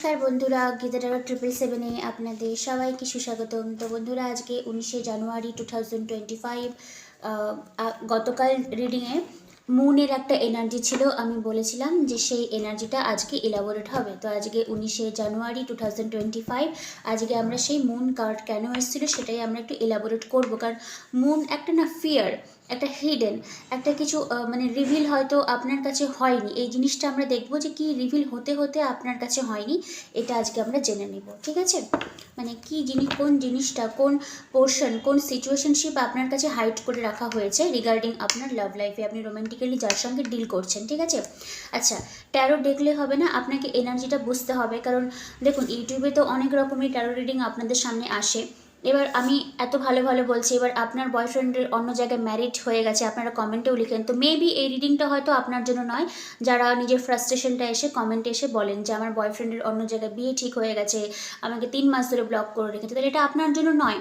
নমস্কার বন্ধুরা, গীতাটারা 777-এ আপনাদের সবাইকে সুস্বাগতম। তো বন্ধুরা, আজকে 19শে জানুয়ারি 2025। গতকাল রিডিংয়ে মুনের একটা এনার্জি ছিল। আমি বলেছিলাম যে সেই এনার্জিটা আজকে ইলাবোরেট হবে। তো আজকে 19শে জানুয়ারি 2025 আজকে আমরা সেই মুন কার্ড কেন এসেছিলো সেটাই আমরা একটু ইলাবোরেট করবো। কারণ মুন একটা না ফিয়ার, একটা হিডেন, একটা কিছু মানে রিভিল হয়তো আপনার কাছে হয়নি। এই জিনিসটা আমরা দেখবো যে কি রিভিল হতে হতে আপনার কাছে হয়নি, এটা আজকে আমরা জেনে নেব। ঠিক আছে, মানে কি জিনিস, কোন জিনিসটা, কোন পোর্শন, কোন সিচুয়েশনশিপ আপনার কাছে হাইড করে রাখা হয়েছে রিগার্ডিং আপনার লাভ লাইফে, আপনি রোম্যান্টিক্যালি যার সঙ্গে ডিল করছেন। ঠিক আছে, আচ্ছা, ট্যারো দেখলে হবে না, আপনাকে এনার্জিটা বুঝতে হবে। কারণ দেখুন, ইউটিউবে তো অনেক রকমের ট্যারো রিডিং আপনাদের সামনে আসে। এবার আমি এত ভালো ভালো বলছি, এবার আপনার বয়ফ্রেন্ডের অন্য জায়গায় ম্যারিড হয়ে গেছে, আপনারা কমেন্টেও লিখেন, তো মেবি এই রিডিংটা হয়তো আপনার জন্য নয়। যারা নিজের ফ্রাস্ট্রেশনটা এসে কমেন্টে এসে বলেন যে আমার বয়ফ্রেন্ডের অন্য জায়গায় বিয়ে ঠিক হয়ে গেছে, আমাকে 3 মাস ধরে ব্লক করে রেখেছে, তাহলে এটা আপনার জন্য নয়।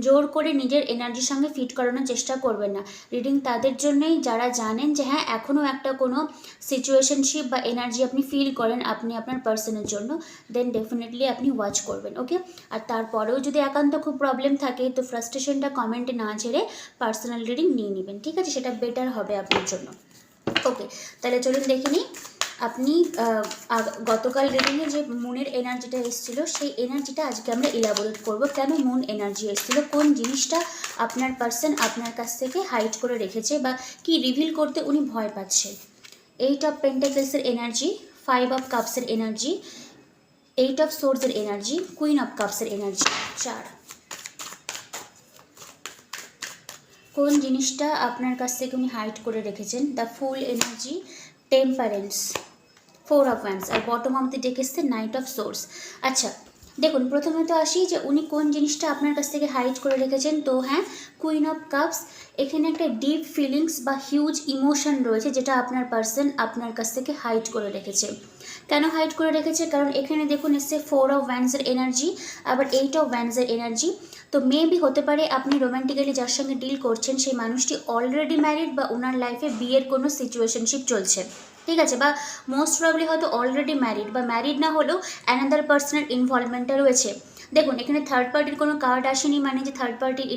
জোর করে নিজের এনার্জির সঙ্গে ফিট করানোর চেষ্টা করবেন না। রিডিং তাদের জন্যই যারা জানেন যে হ্যাঁ, এখনও একটা কোনো সিচুয়েশনশিপ বা এনার্জি আপনি ফিল করেন আপনি আপনার পার্সনের জন্য, দেন ডেফিনেটলি আপনি ওয়াচ করবেন। ওকে, আর তারপরেও যদি একান্ত খুব প্রবলেম থাকে তো ফ্রাস্ট্রেশনটা কমেন্টে না ছেড়ে পার্সোনাল রিডিং নিয়ে নেবেন। ঠিক আছে, সেটা বেটার হবে আপনার জন্য। ওকে, তাহলে চলুন দেখে নিই। আপনি গতকাল রিডিংয়ে যে মুনের এনার্জিটা এসেছিলো সেই এনার্জিটা আজকে আমরা ইলাবোরেট করব। কেন মুন এনার্জি এসেছিলো, কোন জিনিসটা আপনার পার্সন আপনার কাছ থেকে হাইড করে রেখেছে বা কি রিভিল করতে উনি ভয় পাচ্ছে। 8 অফ পেন্টাকলসের এনার্জি, 5 অফ কাপসের এনার্জি, 8 অফ সোর্ডসের এনার্জি, কুইন অফ কাপসের এনার্জি। 4, কোন জিনিসটা আপনার কাছ থেকে উনি হাইড করে রেখেছেন। The fool energy, temperance, 4 of wands, আর বটম অফ দি ডেক এসছে নাইট অফ সোর্স। আচ্ছা, দেখুন, প্রথমে তো আসি যে উনি কোন জিনিসটা আপনার কাছ থেকে হাইড করে রেখেছেন। তো হ্যাঁ, কুইন অফ কাপস, এখানে একটা ডিপ ফিলিংস বা হিউজ ইমোশন রয়েছে যেটা আপনার পার্সন আপনার কাছ থেকে হাইড করে রেখেছে। কেন হাইড করে রেখেছে, কারণ এখানে দেখুন এসছে 4 অফ ওয়ান্ডসের এনার্জি, আবার 8 অফ ওয়ান্ডসের এনার্জি। তো মেবি হতে পারে আপনি রোম্যান্টিক্যালি যার সঙ্গে ডিল করছেন সেই মানুষটি অলরেডি ম্যারিড বা ওনার লাইফে বিয়ের কোনো সিচুয়েশনশিপ চলছে। ঠিক আছে, বা মোস্ট প্রবলি হয়তো অলরেডি ম্যারিড, বা ম্যারিড না হলেও অ্যানাদার পার্সনের ইনভলভমেন্টটা রয়েছে। দেখুন, এখানে থার্ড পার্টির কোনো কার্ড আসেনি মানে যে থার্ড পার্টির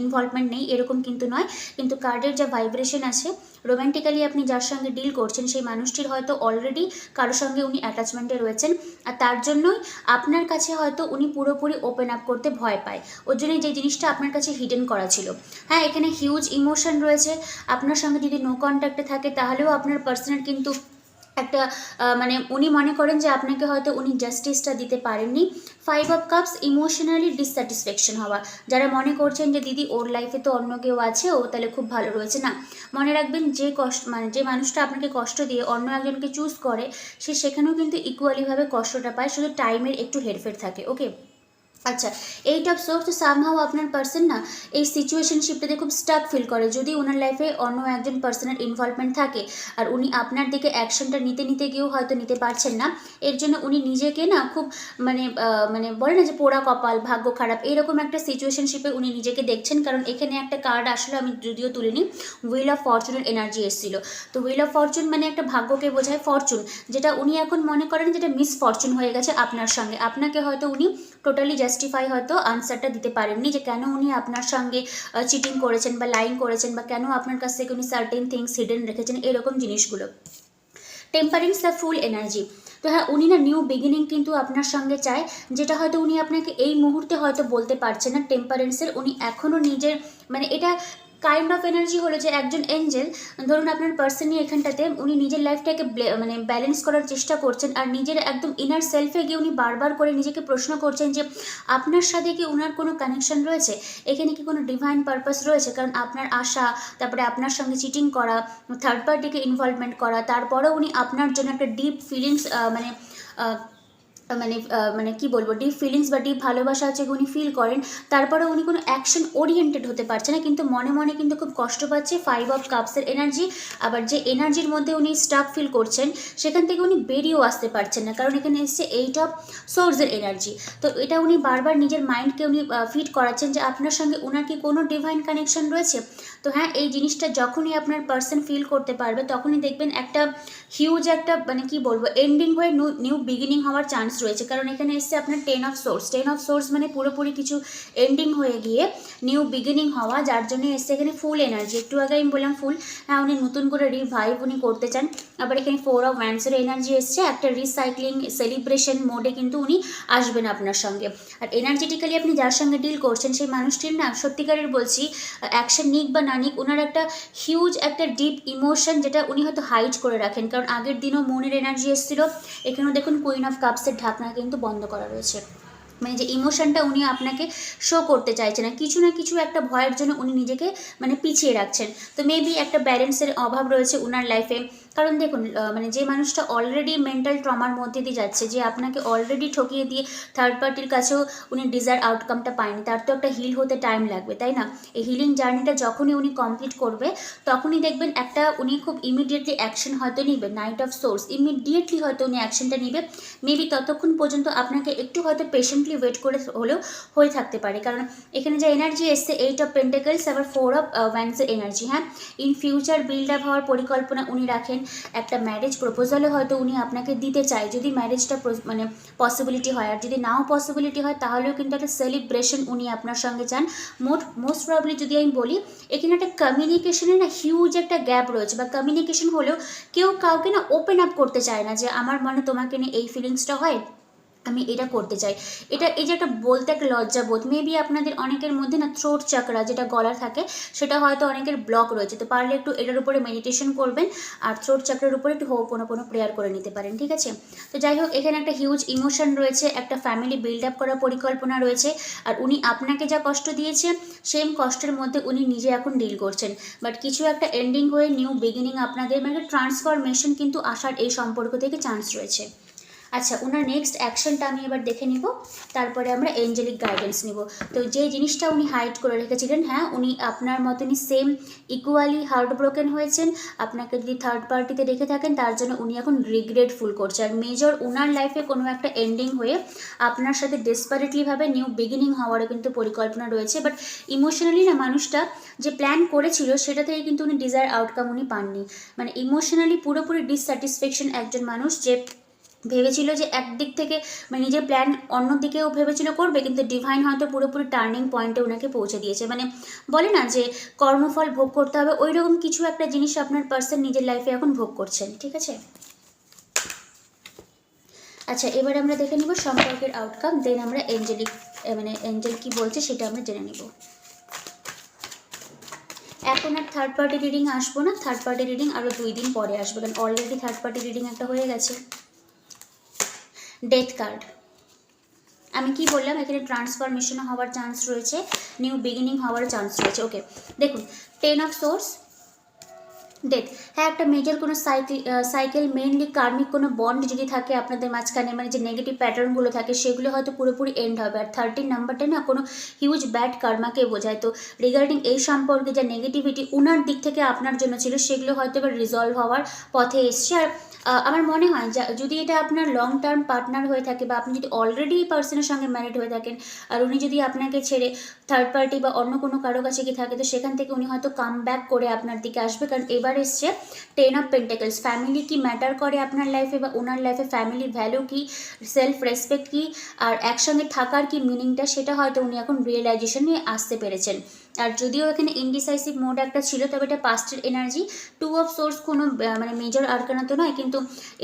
ইনভলভমেন্ট নেই এরকম কিন্তু নয়। কিন্তু কার্ডের যা ভাইব্রেশন আছে, রোম্যান্টিক্যালি আপনি যার সঙ্গে ডিল করছেন সেই মানুষটির হয়তো অলরেডি কারোর সঙ্গে উনি অ্যাটাচমেন্টে রয়েছেন, আর তার জন্যই আপনার কাছে হয়তো উনি পুরোপুরি ওপেন আপ করতে ভয় পায়। ওর জন্যই যে জিনিসটা আপনার কাছে হিডেন করা ছিল। হ্যাঁ, এখানে হিউজ ইমোশন রয়েছে। আপনার সঙ্গে যদি নো কন্ট্যাক্টে থাকে তাহলেও আপনার পার্সনের কিন্তু একটা মানে উনি মনে করেন যে আপনাকে হয়তো উনি জাস্টিসটা দিতে পারেননি। 5 অফ কাপস, ইমোশনালি ডিসস্যাটিসফ্যাকশন হওয়া। যারা মনে করছেন যে দিদি ওর লাইফে তো অন্য কেউ আছে, ও তাহলে খুব ভালো রয়েছে, না, মনে রাখবেন যে যে মানুষটা আপনাকে কষ্ট দিয়ে অন্য একজনকে চুজ করে সে সেখানেও কিন্তু ইকুয়ালিভাবে কষ্টটা পায়, শুধু টাইমের একটু হেরফের থাকে। ওকে, আচ্ছা, 8 অফ সোর্স, তো সামহাও আপনার পার্সন না এই সিচুয়েশনশিপটাতে খুব স্টাক ফিল করে। যদি ওনার লাইফে অন্য একজন পার্সনের ইনভলভমেন্ট থাকে আর উনি আপনার দিকে অ্যাকশনটা নিতে নিতে গিয়েও হয়তো নিতে পারছেন না, এর জন্য উনি নিজেকে না খুব মানে বলে না যে পোড়া কপাল, ভাগ্য খারাপ, এরকম একটা সিচুয়েশনশিপে উনি নিজেকে দেখছেন। কারণ এখানে একটা কার্ড আসলে আমি যদিও তুলিনি, হুইল অফ ফরচুনের এনার্জি এসেছিল। তো হুইল অফ ফরচুন মানে একটা ভাগ্যকে বোঝায়, ফরচুন, যেটা উনি এখন মনে করেন যেটা মিস ফরচুন হয়ে গেছে আপনার সঙ্গে। আপনাকে হয়তো উনি টোটালি জাস্টিফাই হয়তো আনসারটা দিতে পারেননি যে কেন উনি আপনার সঙ্গে চিটিং করেছেন বা লাইং করেছেন, বা কেন আপনার কাছ থেকে উনি সার্টেন থিংস হিডেন রেখেছেন, এরকম জিনিসগুলো। টেম্পারেন্স, দ্য ফুল এনার্জি, তো হ্যাঁ, উনি না নিউ বিগিনিং কিন্তু আপনার সঙ্গে চায়, যেটা হয়তো উনি আপনাকে এই মুহূর্তে হয়তো বলতে পারছেন না। টেম্পারেন্সের উনি এখনও নিজের মানে এটা কাইন্ড অফ এনার্জি হলো যে একজন এঞ্জেল, ধরুন আপনার পার্সনই এখানটাতে উনি নিজের লাইফটাকে মানে ব্যালেন্স করার চেষ্টা করছেন, আর নিজের একদম ইনার সেলফে গিয়ে উনি বারবার করে নিজেকে প্রশ্ন করছেন যে আপনার সাথে কি ওনার কোনো কানেকশন রয়েছে, এখানে কি কোনো ডিভাইন পারপাস রয়েছে। কারণ আপনার আশা, তারপরে আপনার সঙ্গে চিটিং করা, থার্ড পার্টিকে ইনভলভমেন্ট করা, তারপরেও উনি আপনার জন্য একটা ডিপ ফিলিংস মানে মানে মানে কি বলবো, ডিপ ফিলিংস বা ডিপ ভালোবাসা আছে উনি ফিল করেন, তারপরে উনি কোনো অ্যাকশন ওরিয়েন্টেড হতে পারছে না, কিন্তু মনে মনে কিন্তু খুব কষ্ট পাচ্ছে। 5 অফ কাপসের এনার্জি, আবার যে এনার্জির মধ্যে উনি স্টাক ফিল করছেন সেখান থেকে উনি বেরিয়েও আসতে পারছেন না, কারণ এখানে এসছে 8 অফ সোর্সের এনার্জি। তো এটা উনি বারবার নিজের মাইন্ডকে উনি ফিট করাচ্ছেন যে আপনার সঙ্গে ওনার কি কোনো ডিভাইন কানেকশন রয়েছে। তো হ্যাঁ, এই জিনিসটা যখনই আপনার পার্সন ফিল করতে পারবে তখনই দেখবেন একটা হিউজ একটা মানে কি বলবো এন্ডিং হয়ে নিউ বিগিনিং হওয়ার চান্স রয়েছে, কারণ এখানে এসছে আপনার 10 অফ সোর্স। 10 অফ সোর্স মানে পুরোপুরি কিছু এন্ডিং হয়ে গিয়ে নিউ বিগিনিং হওয়া, যার জন্য এসছে এখানে ফুল এনার্জি। একটু আগে আমি বললাম ফুল, হ্যাঁ উনি নতুন করে রিভাইভ উনি করতে চান। আবার এখানে 4 অফ ওয়ান্ডসের এনার্জি এসছে, একটা রিসাইক্লিং সেলিব্রেশন মোডে কিন্তু উনি আসবেন আপনার সঙ্গে। আর এনার্জেটিক্যালি আপনি যার সঙ্গে ডিল করছেন সেই মানুষটির না সত্যিকারের বলছি, অ্যাকশন নিক বা না নিক, ওনার একটা হিউজ একটা ডিপ ইমোশন যেটা উনি হয়তো হাইড করে রাখেন, কারণ আগের দিনও মনের এনার্জি এসেছিল। এখানেও দেখুন কুইন অফ কাপসের ঢাকনা কিন্তু বন্ধ করা রয়েছে, মানে যে ইমোশনটা উনি আপনাকে শো করতে চাইছেন না, কিছু না কিছু একটা ভয়ের জন্য উনি নিজেকে মানে পিছিয়ে রাখছেন। তো মেবি একটা ব্যালেন্সের অভাব রয়েছে ওনার লাইফে, কারণ দেখুন মানে যে মানুষটা অলরেডি মেন্টাল ট্রমার মধ্যে দিয়ে যাচ্ছে, যে আপনাকে অলরেডি ঠকিয়ে দিয়ে থার্ড পার্টির কাছেও উনি ডিজায়ার আউটকামটা পায়নি, তার তো একটা হিল হতে টাইম লাগবে, তাই না? এই হিলিং জার্নিটা যখনই উনি কমপ্লিট করবে তখনই দেখবেন একটা উনি খুব ইমিডিয়েটলি অ্যাকশন হয়তো নিবে। 9 অফ সোর্স ইমিডিয়েটলি হয়তো উনি অ্যাকশনটা নিবে। মেবি ততক্ষণ পর্যন্ত আপনাকে একটু হয়তো পেশেন্টলি ওয়েট করে হলেও হয়ে থাকতে পারে, কারণ এখানে যে এনার্জি এসছে 8 অফ পেন্টাকেলস, আবার 4 অফ ওয়ান্ডসের এনার্জি। হ্যাঁ, ইন ফিউচার বিল্ড আপ হওয়ার পরিকল্পনা উনি রাখেন, একটা ম্যারেজ প্রপোজালও হয়তো উনি আপনাকে দিতে চায়, যদি ম্যারেজটা মানে পসিবিলিটি হয়। আর যদি নাও পসিবিলিটি হয় তাহলেও কিন্তু একটা সেলিব্রেশন উনি আপনার সঙ্গে চান। মোস্ট প্রবাবলি যদি আমি বলি, এখানে একটা কমিউনিকেশনের না হিউজ একটা গ্যাপ রয়েছে, বা কমিউনিকেশন হলেও কেউ কাউকে না ওপেন আপ করতে চায় না, যে আমার মনে তোমাকে নিয়ে এই ফিলিংসটা হয়, আমি এটা করতে চাই। এটা এই যে একটা বলতে একটা লজ্জাবোধ, মেবি আপনাদের অনেকের মধ্যে না থ্রোট চাকরা যেটা গলার থাকে সেটা হয়তো অনেকের ব্লক রয়েছে, তো পারলে একটু এটার উপরে মেডিটেশন করবেন, আর থ্রোট চাকরার উপরে একটু হোপোনোপোনো প্রেয়ার করে নিতে পারেন, ঠিক আছে? তো যাই হোক, এখানে একটা হিউজ ইমোশন রয়েছে, একটা ফ্যামিলি বিল্ড আপ করার পরিকল্পনা রয়েছে, আর উনি আপনাকে যা কষ্ট দিয়েছে সেম কষ্টের মধ্যে উনি নিজে এখন ডিল করছেন। বাট কিছু একটা এন্ডিং হয়ে নিউ বিগিনিং আপনাদের মানে ট্রান্সফরমেশন কিন্তু আসার এই সম্পর্ক থেকে চান্স রয়েছে। আচ্ছা, ওনার নেক্সট অ্যাকশনটা আমি এবার দেখে নিব, তারপরে আমরা এঞ্জেলিক গাইডেন্স নিব। তো যে জিনিসটা উনি হাইড করে রেখেছিলেন, হ্যাঁ উনি আপনার মতনই সেম ইকুয়ালি হার্ট ব্রোকেন হয়েছেন, আপনাকে যদি থার্ড পার্টিতে রেখে থাকেন তার জন্য উনি এখন রিগ্রেটফুল করছে। আর মেজর ওনার লাইফে কোনো একটা এন্ডিং হয়ে আপনার সাথে ডেসপারেটলিভাবে নিউ বিগিনিং হওয়ারও কিন্তু পরিকল্পনা রয়েছে। বাট ইমোশনালি না মানুষটা যে প্ল্যান করেছিল সেটা থেকে কিন্তু উনি ডিজায়ার আউটকাম উনি পাননি, মানে ইমোশনালি পুরোপুরি ডিসস্যাটিসফ্যাকশন একজন মানুষ, যে ভেবেছিল যে একদিক থেকে মানে নিজের প্ল্যান অন্য দিকেও ভেবেছিল করবে, কিন্তু ডিভাইন হয়তো পুরোপুরি টার্নিং পয়েন্টে ওনাকে পৌঁছে দিয়েছে। মানে বলে না যে কর্মফল ভোগ করতে হবে, ওই রকম কিছু একটা জিনিস আপনার পার্সন নিজের লাইফে এখন ভোগ করছেন, ঠিক আছে? আচ্ছা, এবার আমরা দেখে নিব সম্পর্কের আউটকাম, দেন আমরা এঞ্জেলিক মানে এঞ্জেল কি বলছে সেটা আমরা জেনে নিব। এখন আর থার্ড পার্টি রিডিং আসবো না, থার্ড পার্টি রিডিং আরও 2 দিন পরে আসবে, কারণ অলরেডি থার্ড পার্টি রিডিং একটা হয়ে গেছে। ডেথ কার্ড, আমি কি বললাম এখানে ট্রান্সফরমেশন হওয়ার চান্স রয়েছে, নিউ বিগিনিং হওয়ার চান্স রয়েছে। ওকে, দেখুন 10 অফ সোর্স, ডেথ। হ্যাঁ, একটা মেজর কোনো সাইকেল মেইনলি কার্মিক কোনো বন্ড যদি থাকে আপনাদের মাঝখানে, মানে যে নেগেটিভ প্যাটার্নগুলো থাকে সেগুলো হয়তো পুরোপুরি এন্ড হবে। আর 13 নাম্বারটা না কোনো হিউজ ব্যাড কার্মাকে বোঝায়। তো রিগার্ডিং এই সম্পর্কে যা নেগেটিভিটি ওনার দিক থেকে আপনার জন্য ছিল সেগুলো হয়তো এবার রিজলভ হওয়ার পথে এসছে। আর আমার মনে হয় যদি এটা আপনার লং টার্ম পার্টনার হয়ে থাকে, বা আপনি যদি অলরেডি এই পার্সনের সঙ্গে ম্যারিড হয়ে থাকেন আর উনি যদি আপনাকে ছেড়ে থার্ড পার্টি বা অন্য কোনো কারো কাছে কি থাকে, তো সেখান থেকে উনি হয়তো কাম ব্যাক করে আপনার দিকে আসবে। কারণ এবার এসছে 10 অফ পেন্টাকেলস। ফ্যামিলি কি ম্যাটার করে আপনার লাইফে বা ওনার লাইফে, ফ্যামিলি ভ্যালু কি, সেলফ রেসপেক্ট কি, আর একসঙ্গে থাকার কি মিনিংটা, সেটা হয়তো উনি এখন রিয়েলাইজেশন নিয়ে আসতে পেরেছেন। আর যদিও এখানে ইনডিসাইসিভ মোড একটা ছিল, তবে এটা পাস্টের এনার্জি। 2 অফ সোর্স কোনো মানে মেজর আরকানা তো নয়, কিন্তু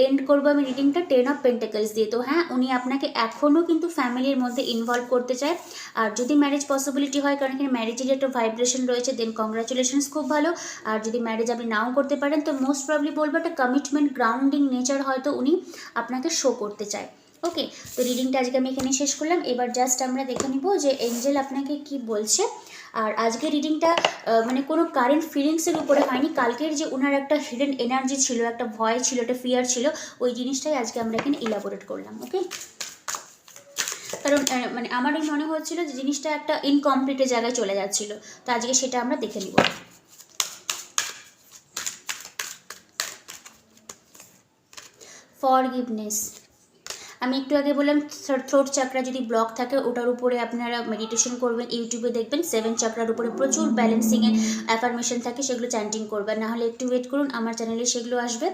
এন্ড করবো আমি রিডিংটা 10 অফ পেন্টাকেলস দিয়ে। তো হ্যাঁ, উনি আপনাকে এখনও কিন্তু ফ্যামিলির মধ্যে ইনভলভ করতে চায়। আর যদি ম্যারেজ পসিবিলিটি হয়, কারণ এখানে ম্যারেজের একটা ভাইব্রেশন রয়েছে, দেন কংগ্রাচুলেশনস, খুব ভালো। আর যদি ম্যারেজ আপনি নাও করতে পারেন, তো মোস্ট প্রবলি বলবো একটা কমিটমেন্ট গ্রাউন্ডিং নেচার হয়তো উনি আপনাকে শো করতে চায়। ওকে, তো রিডিংটা আজকে আমি এখানে শেষ করলাম। এবার জাস্ট আমরা দেখে নিব যে এঞ্জেল আপনাকে কি বলছে। আর আজকে রিডিংটা মানে কোনো কারেন্ট ফিলিংসের উপরে হয়নি, কালকের যে ওনার একটা হিডেন এনার্জি ছিল, একটা ভয় ছিল, একটা ফিয়ার ছিল, ওই জিনিসটাই আজকে আমরা এখানে ইলাবোরেট করলাম। ওকে, কারণ মানে আমারই মনে হচ্ছিল যে জিনিসটা একটা ইনকমপ্লিটের জায়গায় চলে যাচ্ছিল। তো আজকে সেটা আমরা দেখে নিব। ফরগিভনেস। আমি একটু আগে বললাম থ্রোট চাকরা যদি ব্লক থাকে ওটার উপরে আপনারা মেডিটেশন করবেন, ইউটিউবে দেখবেন 7 চাকরার উপরে প্রচুর ব্যালেন্সিংয়ের অ্যাফার্মেশন থাকে, সেগুলো চ্যান্টিং করবেন। নাহলে একটু ওয়েট করুন, আমার চ্যানেলে সেগুলো আসবে।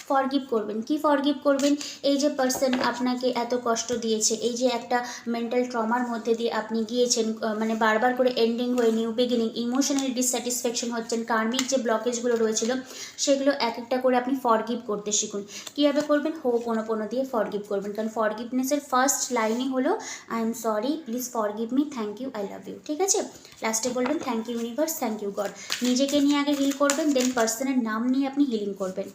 ফরগিভ করবেন। কি ফরগিভ করবেন? এই যে পার্সন আপনাকে এত কষ্ট দিয়েছে, এই যে একটা মেন্টাল ট্রমার মধ্যে দিয়ে আপনি গিয়েছেন, মানে বারবার করে এন্ডিং হয়ে নিউ বিগিনিং, ইমোশনালি ডিসস্যাটিসফ্যাকশন হচ্ছেন, কার্মিক যে ব্লকেজগুলো রয়েছিল সেগুলো এক একটা করে আপনি ফরগিভ করতে শিখুন। কীভাবে করবেন? হোপোনোপোনো দিয়ে ফরগিভ করবেন। কারণ ফরগিভনেসের ফার্স্ট লাইনই হলো I am sorry, please forgive me, thank you, I love you. ঠিক আছে? লাস্টে বলবেন thank you universe, thank you God. নিজেকে নিয়ে আগে হিল করবেন, দেন পার্সনের নাম নিয়ে আপনি হিলিং করবেন।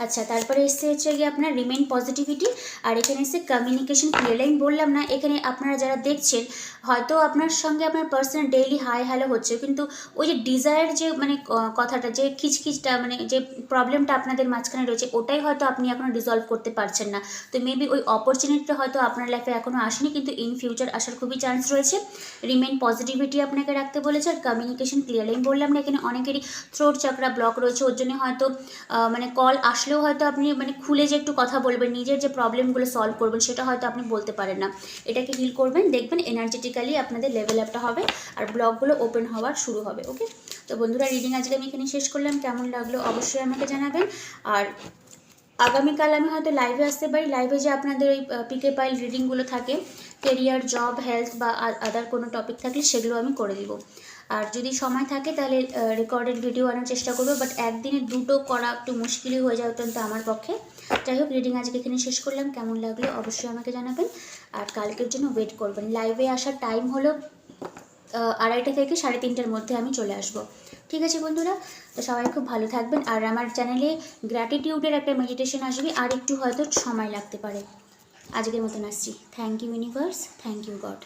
আচ্ছা, তারপরে এসে হচ্ছে গিয়ে আপনার রিমেইন পজিটিভিটি। আর এখানে এসে কমিউনিকেশন ক্লিয়ার। লাইন বললাম না, এখানে আপনারা যারা দেখছেন হয়তো আপনার সঙ্গে আপনার পার্সন ডেইলি হাই হ্যালো হচ্ছে, কিন্তু ওই যে ডিজায়ার যে মানে কথাটা, যে খিচখিচটা, মানে যে প্রবলেমটা আপনাদের মাঝখানে রয়েছে, ওটাই হয়তো আপনি এখনও রিজলভ করতে পারছেন না। তো মেবি ওই অপরচুনিটিটা হয়তো আপনার লাইফে এখনও আসেনি, কিন্তু ইন ফিউচার আসার খুবই চান্স রয়েছে। রিমেইন পজিটিভিটি আপনাকে রাখতে বলেছে। আর কমিউনিকেশন ক্লিয়ার। লাইন বললাম না, এখানে অনেকেরই থ্রোট চাকরা ব্লক রয়েছে, ওর জন্য হয়তো মানে কল আসলেও হয়তো আপনি মানে খুলে যে একটু কথা বলবেন, নিজের যে প্রবলেমগুলো সলভ করবেন, সেটা হয়তো আপনি বলতে পারেন না। এটাকে হিল করবেন, দেখবেন এনার্জেটিক্যালি আপনাদের লেভেল আপটা হবে আর ব্লকগুলো ওপেন হওয়ার শুরু হবে। ওকে, তো বন্ধুরা, রিডিং আজকে আমি এখানে শেষ করলাম। কেমন লাগলো অবশ্যই আমাকে জানাবেন। আর আগামীকাল আমি হয়তো লাইভে আসতে পারি। লাইভে যে আপনাদের ওই পিকে পাইল রিডিংগুলো থাকে, কেরিয়ার, জব, হেলথ বা আদার কোনো টপিক থাকলে সেগুলো আমি করে দিব। আর যদি সময় থাকে তাহলে রেকর্ডেড ভিডিও আনার চেষ্টা করবো, বাট একদিনে দুটো করা একটু মুশকিলই হয়ে যায় অত্যন্ত আমার পক্ষে। যাই হোক, রিডিং আজকে এখানে শেষ করলাম। কেমন লাগলো অবশ্যই আমাকে জানাবেন। আর কালকের জন্য ওয়েট করবেন। লাইভে আসার টাইম হলো 2:30 থেকে 3:30-র মধ্যে আমি চলে আসবো। ঠিক আছে বন্ধুরা, তো সবাই খুব ভালো থাকবেন। আর আমার চ্যানেলে গ্র্যাটিটিউডের একটা মেডিটেশন আসবে, আর একটু হয়তো সময় লাগতে পারে। আজকের মতন আসছি। Thank you universe, thank you god.